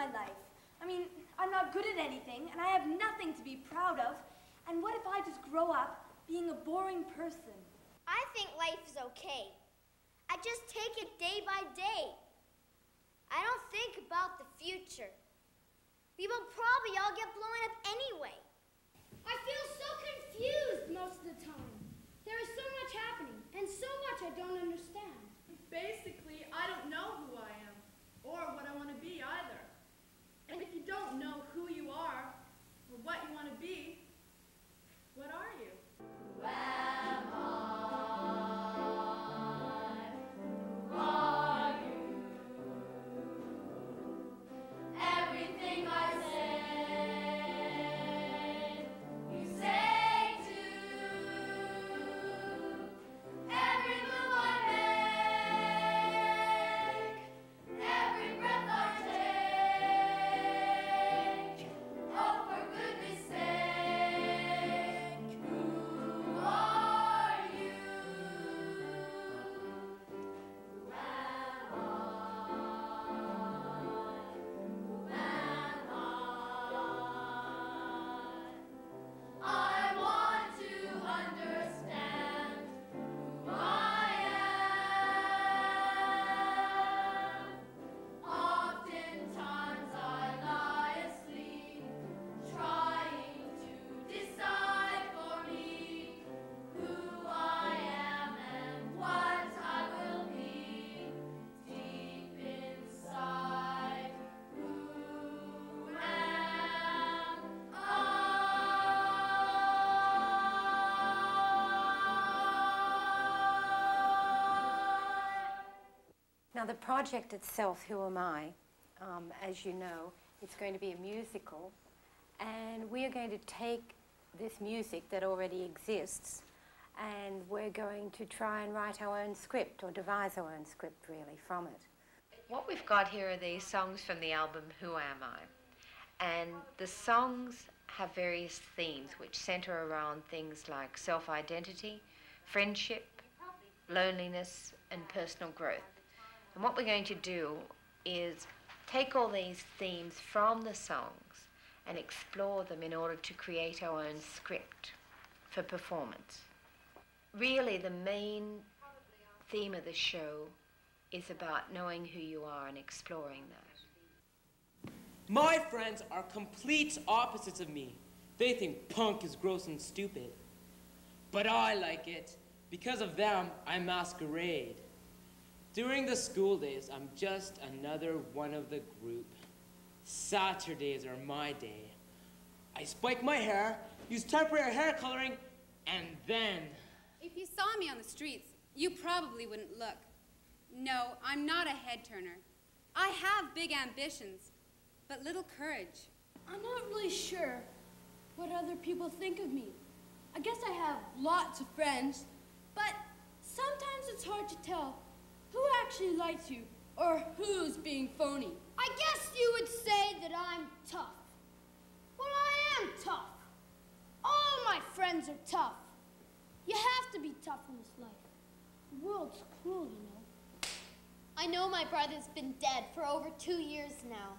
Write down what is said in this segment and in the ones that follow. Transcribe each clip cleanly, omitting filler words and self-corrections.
my life? I mean, I'm not good at anything, and I have nothing to be proud of. And what if I just grow up being a boring person? I think life is okay. I just take it day by day. I don't think about the future. We will probably all get blown up anyway. I feel so confused most of the time. There is so much happening, and so much I don't understand. Basically, I don't know who I am, or what I want to be either. And if you don't know who you are, or what you want to be, what are you? Who am I? Who are you? Everything I say, you say too. Every move I make, every breath I take, oh, for goodness sake, who are you? Who am I? Who am I? I want to understand who I am. Oftentimes I lie asleep, trying to decide for me who I am and what I will be. Deep inside, who am I? Now the project itself, Who Am I? As you know, it's going to be a musical, and we are going to take this music that already exists, and we're going to try and write our own script, or devise our own script really from it. What we've got here are these songs from the album Who Am I? And the songs have various themes which center around things like self-identity, friendship, loneliness, and personal growth. And what we're going to do is take all these themes from the songs and explore them in order to create our own script for performance. Really, the main theme of the show is about knowing who you are and exploring that. My friends are complete opposites of me. They think punk is gross and stupid. But I like it. Because of them, I masquerade. During the school days, I'm just another one of the group. Saturdays are my day. I spike my hair, use temporary hair coloring, and then... If you saw me on the streets, you probably wouldn't look. No, I'm not a head-turner. I have big ambitions, but little courage. I'm not really sure what other people think of me. I guess I have lots of friends, but sometimes it's hard to tell who actually likes you or who's being phony. I guess you would say that I'm tough. Well, I am tough. All my friends are tough. You have to be tough in this life. The world's cruel, you know. I know my brother's been dead for over 2 years now.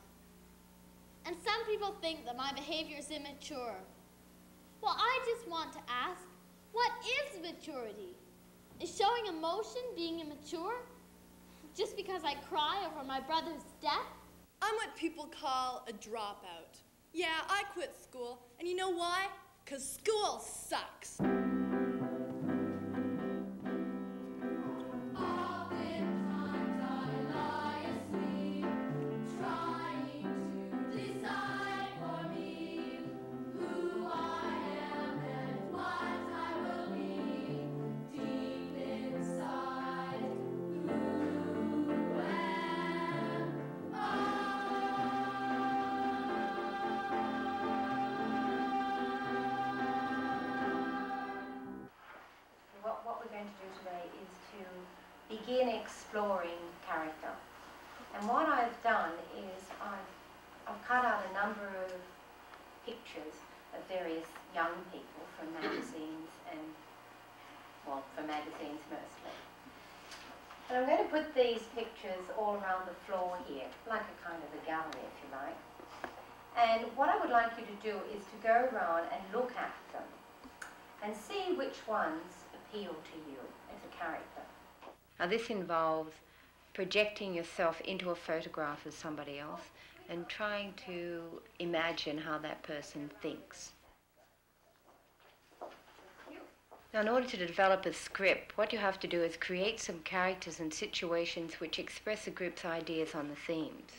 And some people think that my behavior is immature. Well, I just want to ask, what is maturity? Is showing emotion being immature? Just because I cry over my brother's death? I'm what people call a dropout. Yeah, I quit school, and you know why? 'Cause school sucks. Oftentimes I lie asleep, trying to decide for me who I am and what I will be. Deep inside, who am I? What we're going to do today is to begin exploring character. And what I've done is I've cut out a number of pictures of various young people from magazines and, well, from magazines mostly. And I'm going to put these pictures all around the floor here, like a kind of a gallery, if you like. And what I would like you to do is to go around and look at them and see which ones appeal to you as a character. Now this involves projecting yourself into a photograph of somebody else and trying to imagine how that person thinks. Now, in order to develop a script, what you have to do is create some characters and situations which express a group's ideas on the themes.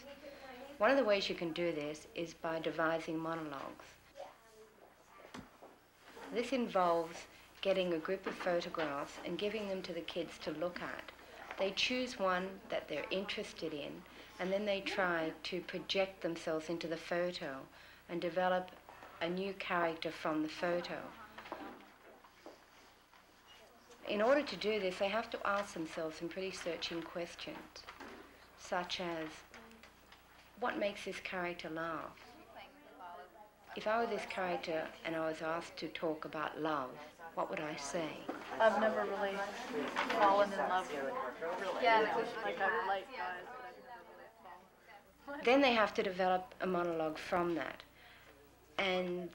One of the ways you can do this is by devising monologues. This involves getting a group of photographs and giving them to the kids to look at. They choose one that they're interested in, and then they try to project themselves into the photo and develop a new character from the photo. In order to do this, they have to ask themselves some pretty searching questions, such as, what makes this character laugh? If I were this character and I was asked to talk about love, what would I say? I've never really fallen in love with like I like guys, but I've never really fallen. Then they have to develop a monologue from that and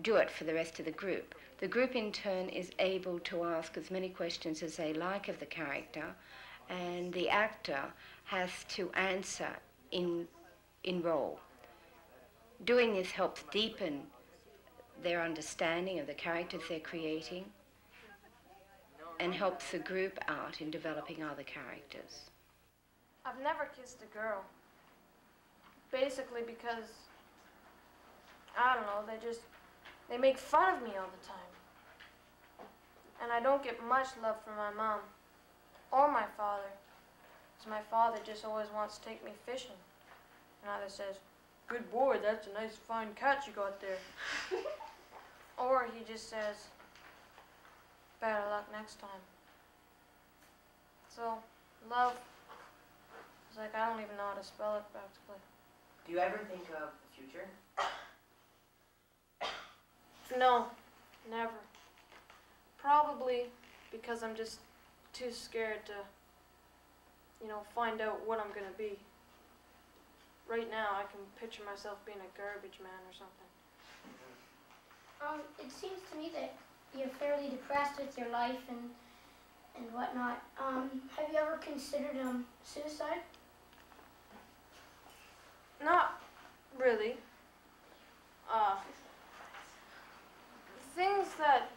do it for the rest of the group. The group in turn is able to ask as many questions as they like of the character, and the actor has to answer in role. Doing this helps deepen their understanding of the characters they're creating and helps the group out in developing other characters. I've never kissed a girl. Basically because, I don't know, they make fun of me all the time. And I don't get much love from my mom or my father. Because my father just always wants to take me fishing. And either says, "Good boy, that's a nice fine catch you got there." Or he just says, "Better luck next time." So, love is like, I don't even know how to spell it practically. Do you ever think of the future? No, never. Probably because I'm just too scared to, find out what I'm gonna be. Right now, I can picture myself being a garbage man or something. It seems to me that you're fairly depressed with your life and whatnot. Have you ever considered suicide? Not really. Things that,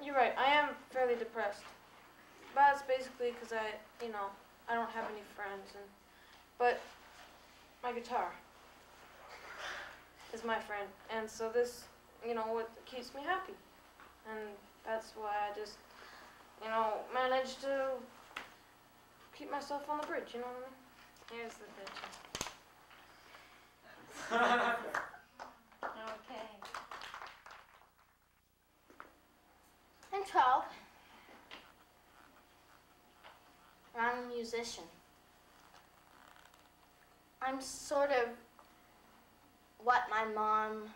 you're right, I am fairly depressed. But it's basically because I don't have any friends, but my guitar is my friend, and so this, what keeps me happy, and that's why I just, managed to keep myself on the bridge, you know what I mean? Here's the picture. Okay. I'm 12, and I'm a musician. I'm sort of what my mom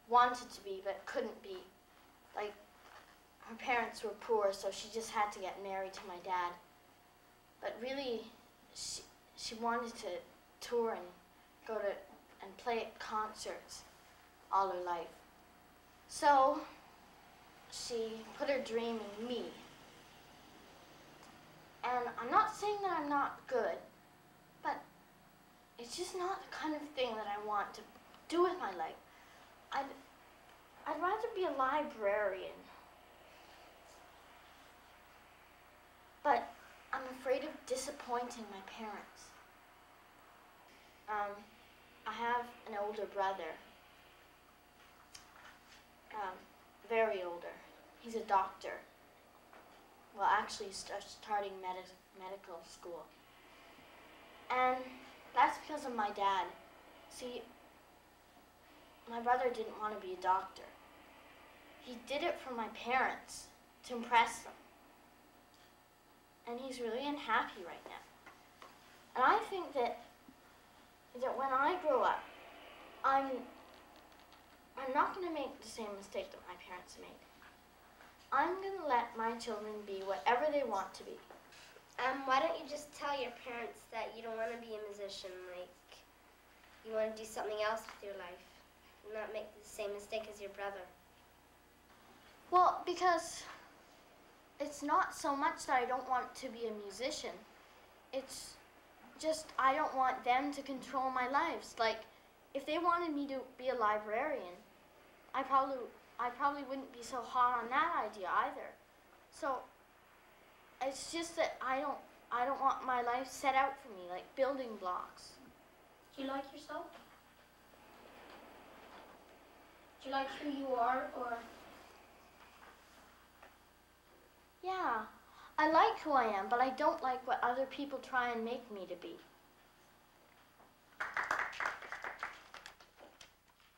wanted to be but couldn't be. Like, her parents were poor, so she just had to get married to my dad. But really, she wanted to tour and go to and play at concerts all her life. So she put her dream in me. And I'm not saying that I'm not good, but it's just not the kind of thing that I want to do with my life. I'd rather be a librarian. But I'm afraid of disappointing my parents. I have an older brother. Very older. He's a doctor. Well, actually, he's starting medical school. And that's because of my dad. See, my brother didn't want to be a doctor. He did it for my parents, to impress them. And he's really unhappy right now. And I think that when I grow up, I'm not going to make the same mistake that my parents made. I'm going to let my children be whatever they want to be. Why don't you just tell your parents that you don't want to be a musician, like you want to do something else with your life, and not make the same mistake as your brother? Well, because it's not so much that I don't want to be a musician. It's just I don't want them to control my lives. Like, if they wanted me to be a librarian, I probably wouldn't be so hot on that idea either. So it's just that I don't want my life set out for me, like building blocks. Do you like yourself? Do you like who you are, or? Yeah, I like who I am, but I don't like what other people try and make me to be.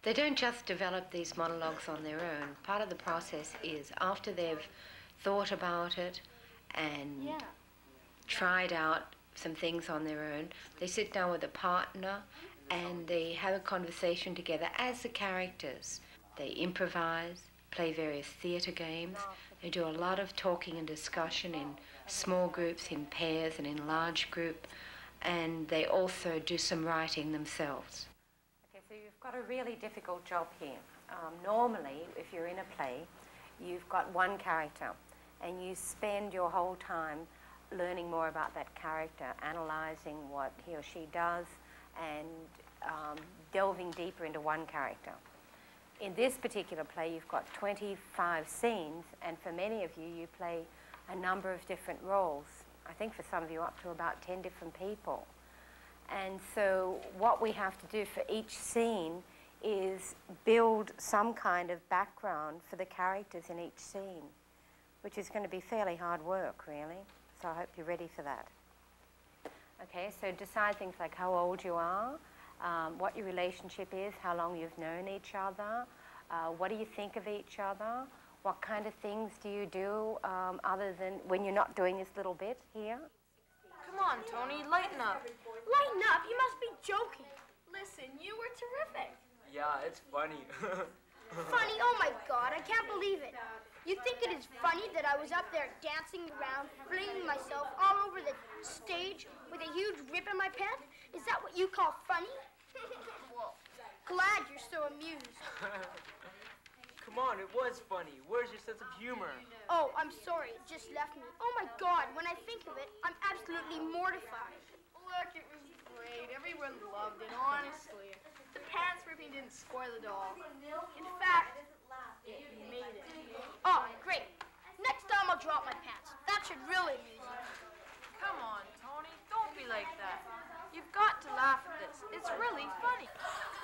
They don't just develop these monologues on their own. Part of the process is after they've thought about it and tried out some things on their own, they sit down with a partner and they have a conversation together as the characters. They improvise, play various theatre games. They do a lot of talking and discussion in small groups, in pairs and in large group, and they also do some writing themselves. Okay, so you've got a really difficult job here. Normally, if you're in a play, you've got one character, and you spend your whole time learning more about that character, analysing what he or she does, and delving deeper into one character. In this particular play, you've got 25 scenes, and for many of you, you play a number of different roles. I think for some of you, up to about 10 different people. And so what we have to do for each scene is build some kind of background for the characters in each scene, which is going to be fairly hard work, really. So I hope you're ready for that. Okay, so decide things like how old you are, what your relationship is, how long you've known each other, what do you think of each other, what kind of things do you do other than when you're not doing this little bit here? Come on, Tony, lighten up. Lighten up? You must be joking. Listen, you were terrific. Yeah, it's funny. Funny? Oh my God, I can't believe it. You think it is funny that I was up there dancing around, flinging myself all over the stage with a huge rip in my pants? Is that what you call funny? Well, glad you're so amused. Come on, it was funny. Where's your sense of humor? Oh, I'm sorry, it just left me. Oh my God, when I think of it, I'm absolutely mortified. Look, it was great. Everyone loved it, honestly. The pants ripping didn't spoil it all. In fact, it made it. Oh, great. Next time I'll drop my pants. That should really amuse you. Come on, Tony, don't be like that. You've got to laugh at this. It's really funny.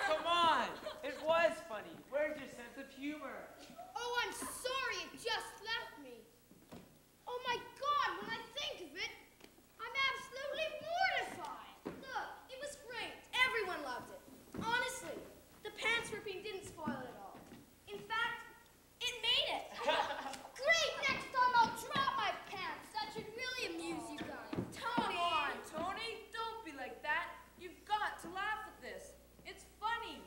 Come on! It was funny. Where's your sense of humor? Oh, I'm sorry, it just left me. Oh my God, when I think of it, I'm absolutely mortified. Look, it was great. Everyone loved it. Honestly, the pants ripping didn't spoil it all. In fact, it made it. Great, next time I'll drop my pants. That should really amuse you guys. Tony! Come on, Tony, don't be like that. You've got to laugh at this. It's funny.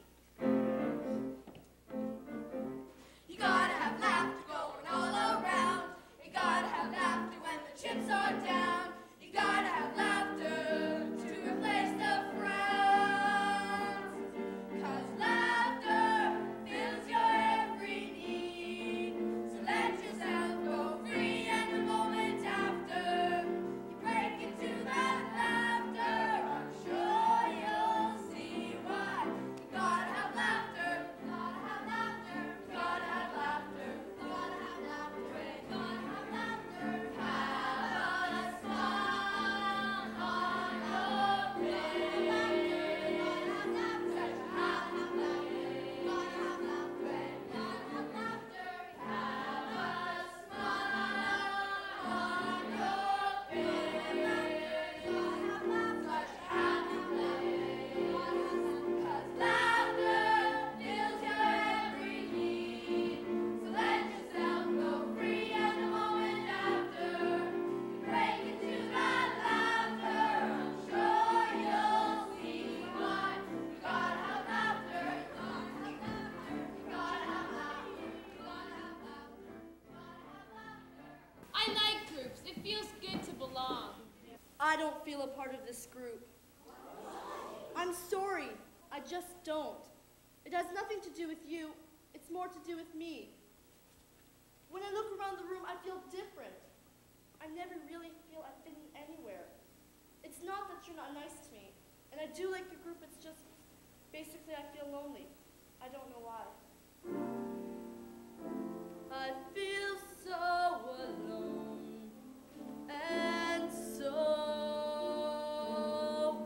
You gotta have laughter going all around. You gotta have laughter when the chips are down. You gotta have laughter to replace the frowns. 'Cause laughter fills your every need. So let yourself go free, and the moment after you break into that laughter, I'm sure you'll see why. You gotta have laughter. You gotta have laughter. You gotta have laughter. You gotta have laughter. You gotta have laughter. Have a smile on your face. You gotta have laughter. You gotta have laughter. You gotta have laughter. You gotta have laughter. Have a smile on your face. You gotta have laughter. Have laughter. 'Cause laughter fills your every need. So let yourself go free, and the moment after you break into that laughter, I'm sure you'll see why. You gotta have laughter. You gotta have laughter. You gotta have laughter. You gotta have laughter. You gotta have laughter. I like groups. It feels good to belong. I don't feel a part of this group. I'm sorry, I just don't. It has nothing to do with you, it's more to do with me. When I look around the room, I feel different. I never really feel I fit in anywhere. It's not that you're not nice to me, and I do like your group, it's just, basically I feel lonely. I don't know why. I feel so alone and so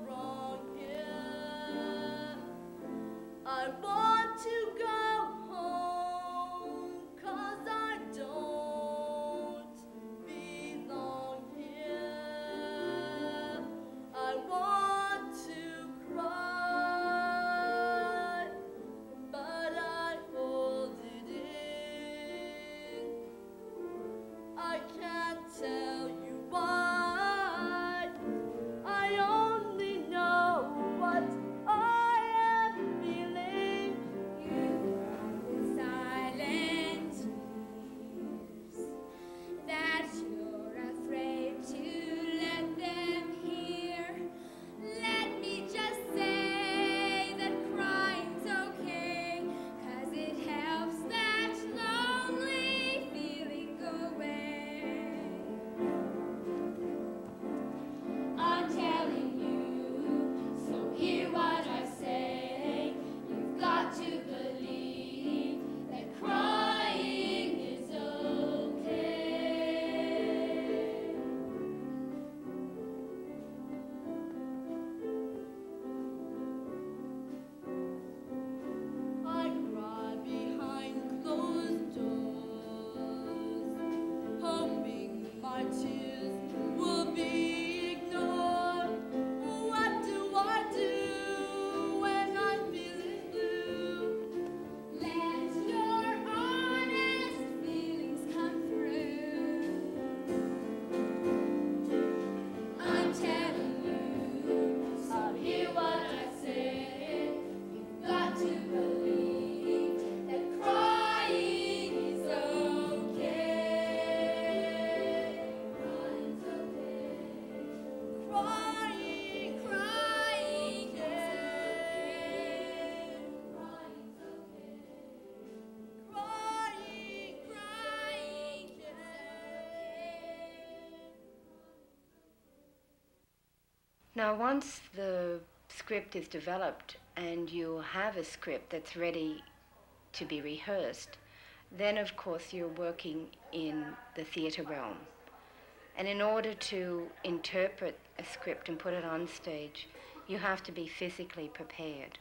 wrong here. I want to go home 'cause I don't belong here. I want to cry, but I hold it in. I can't tell you why. I only know what I am feeling. You are the silent tears that you're afraid to let them hear. Let me just say that crying's okay, 'cause it helps that lonely feeling go away. I'm telling you, so hear what I say. You've got to believe that crying is okay. I cry behind closed doors, hoping my tears will be ignored. What do I do when I'm feeling blue? Let your honest feelings come through. I'm telling you, so hear what I say. You've got to believe that crying is okay. Crying's okay. Crying, crying, yeah. Crying's okay. Crying, crying, yeah. Now, once the script is developed and you have a script that's ready to be rehearsed, then of course you're working in the theatre realm. And in order to interpret a script and put it on stage, you have to be physically prepared.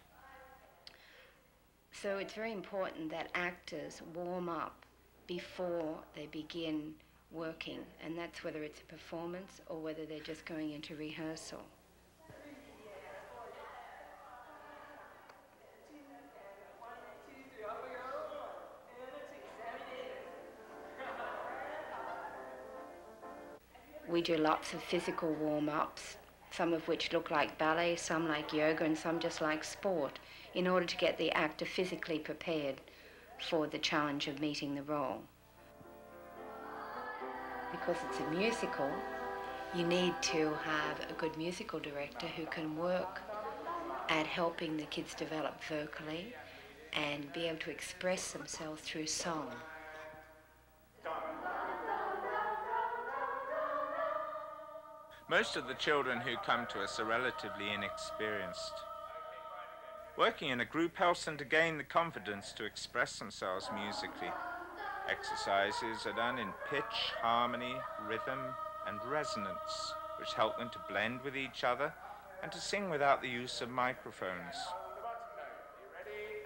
So it's very important that actors warm up before they begin working, and that's whether it's a performance or whether they're just going into rehearsal. We do lots of physical warm-ups, some of which look like ballet, some like yoga, and some just like sport, in order to get the actor physically prepared for the challenge of meeting the role. Because it's a musical, you need to have a good musical director who can work at helping the kids develop vocally and be able to express themselves through song. Most of the children who come to us are relatively inexperienced. Working in a group helps them to gain the confidence to express themselves musically. Exercises are done in pitch, harmony, rhythm, and resonance, which help them to blend with each other and to sing without the use of microphones.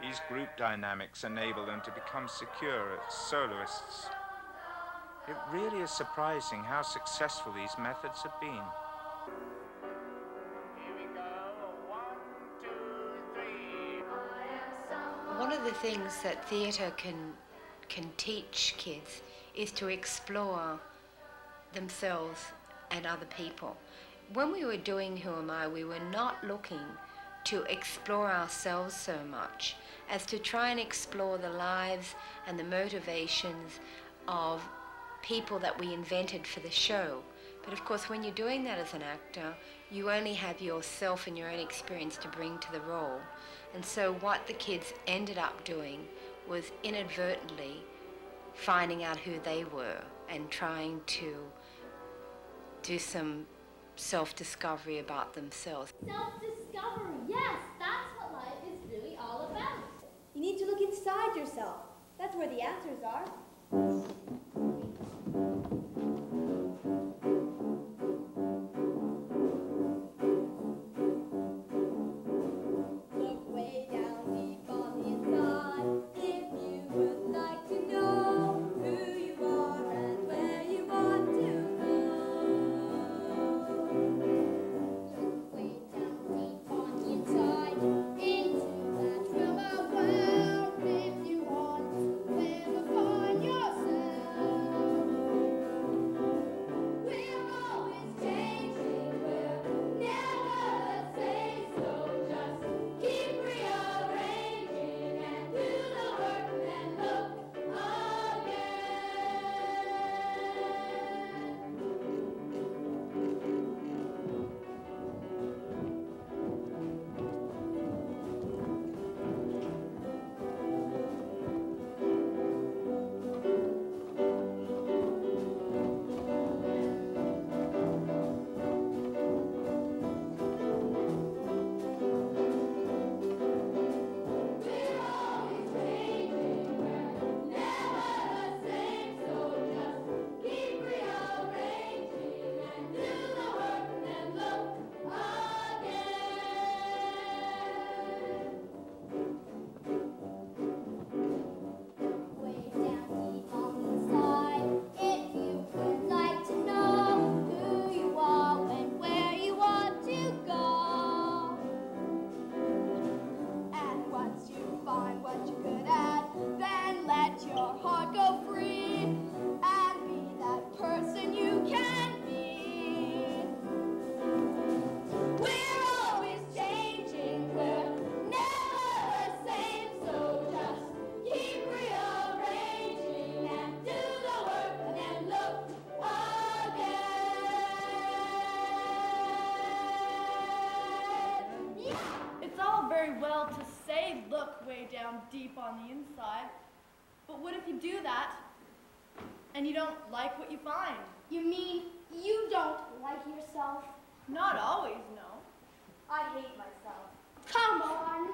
These group dynamics enable them to become secure as soloists. It really is surprising how successful these methods have been. One of the things that theatre can teach kids is to explore themselves and other people. When we were doing Who Am I, we were not looking to explore ourselves so much as to try and explore the lives and the motivations of people that we invented for the show, But of course, when you're doing that as an actor, you only have yourself and your own experience to bring to the role. And so what the kids ended up doing was inadvertently finding out who they were and trying to do some self-discovery about themselves. Self-discovery, yes, that's what life is really all about. You need to look inside yourself. That's where the answers are. Look way down deep on the inside if you would like to know who you are and where you want to go. Look way down deep on the inside into that realm of world if you want to ever find yourself. We're always changing, we're never the same, so just keep rearranging and do the work and look again. We're always changing, we're never the same, so just keep rearranging and do the work and look again. Way down deep on the inside, if you would like to know who you are and where you want to go. And once you find what you're good at, then let your heart go free and be that person you can be. We're always changing, we're never the same, so just keep rearranging and do the work and then look again. Yeah! It's all very well to say look way down deep on the inside, but what if you do that and you don't like what you find? You mean you don't like yourself? Not always, no. I hate myself. Come on.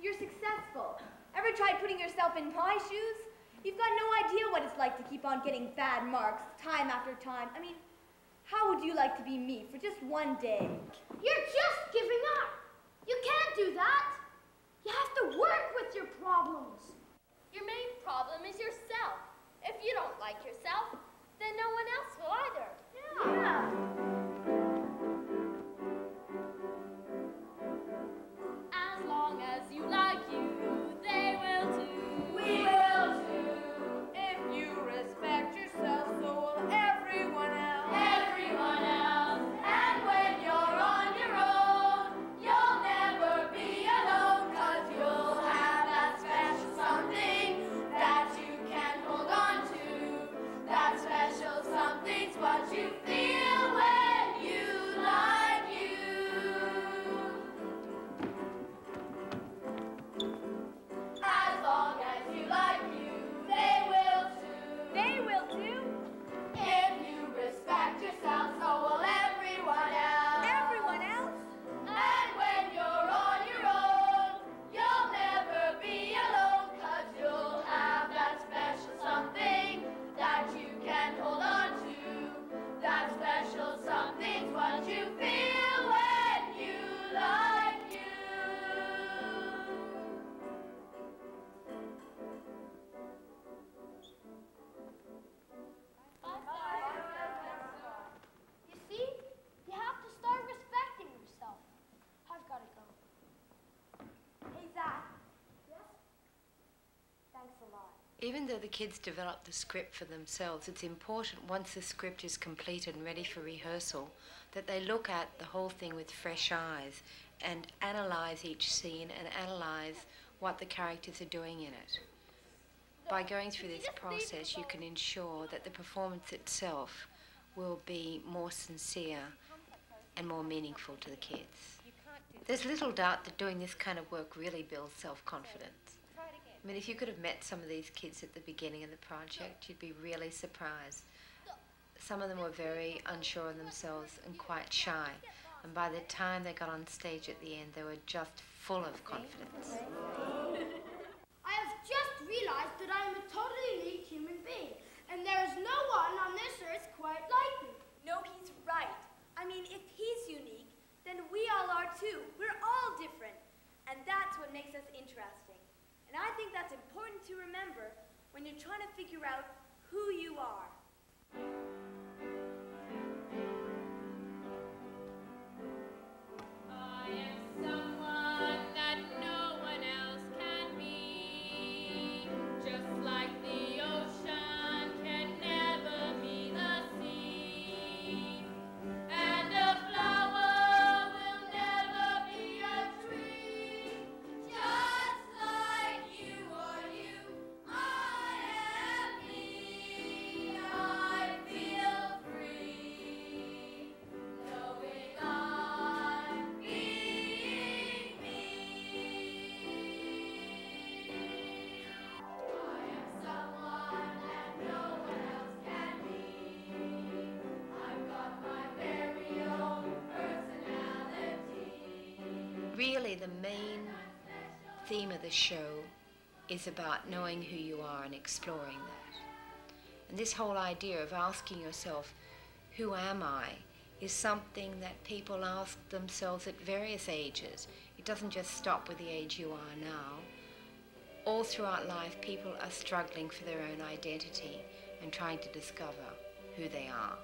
You're successful. Ever tried putting yourself in my shoes? You've got no idea what it's like to keep on getting bad marks time after time. I mean, how would you like to be me for just one day? You're just giving up. You can't do that. You have to work with your problems. Your main problem is yourself. If you don't like yourself, then no one else will either. Yeah. As long as you like you, they will too. We will too. If you respect yourself, so will everyone else. Everyone else. And when you're on your own, you'll never be alone, 'cause you'll have that special something that you can hold on to. That special something's what you feel when you like you. As long as you like you, they will too. They will too. If you respect yourself, so will everyone else. Everyone else? And when you're on your own, you'll never be alone, 'cause you'll have that special something that you can hold on to. That special something's what you feel when you like you. You see? You have to start respecting yourself. I've got to go. Hey, Zach. Yes? Thanks a lot. Even though the kids develop the script for themselves, it's important once the script is completed and ready for rehearsal that they look at the whole thing with fresh eyes and analyze each scene and analyze what the characters are doing in it. By going through this process, you can ensure that the performance itself will be more sincere and more meaningful to the kids. There's little doubt that doing this kind of work really builds self-confidence. I mean, if you could have met some of these kids at the beginning of the project, you'd be really surprised. Some of them were very unsure of themselves and quite shy. And by the time they got on stage at the end, they were just full of confidence. I have just realized that I am a totally unique human being, and there is no one on this earth quite like me. No, he's right. I mean, if he's unique, then we all are too. We're all different. And that's what makes us interesting. And I think that's important to remember when you're trying to figure out who you are. I am someone that no one else can be, just like the ocean can never be the sea, and a flower will never be a tree, just like you or you. I am me. I feel free, knowing I'm being me. I am someone that no one else can be. I've got my very own personality. Really, the main theme of the show is about knowing who you are and exploring that. And this whole idea of asking yourself, who am I, is something that people ask themselves at various ages. It doesn't just stop with the age you are now. All throughout life, people are struggling for their own identity and trying to discover who they are.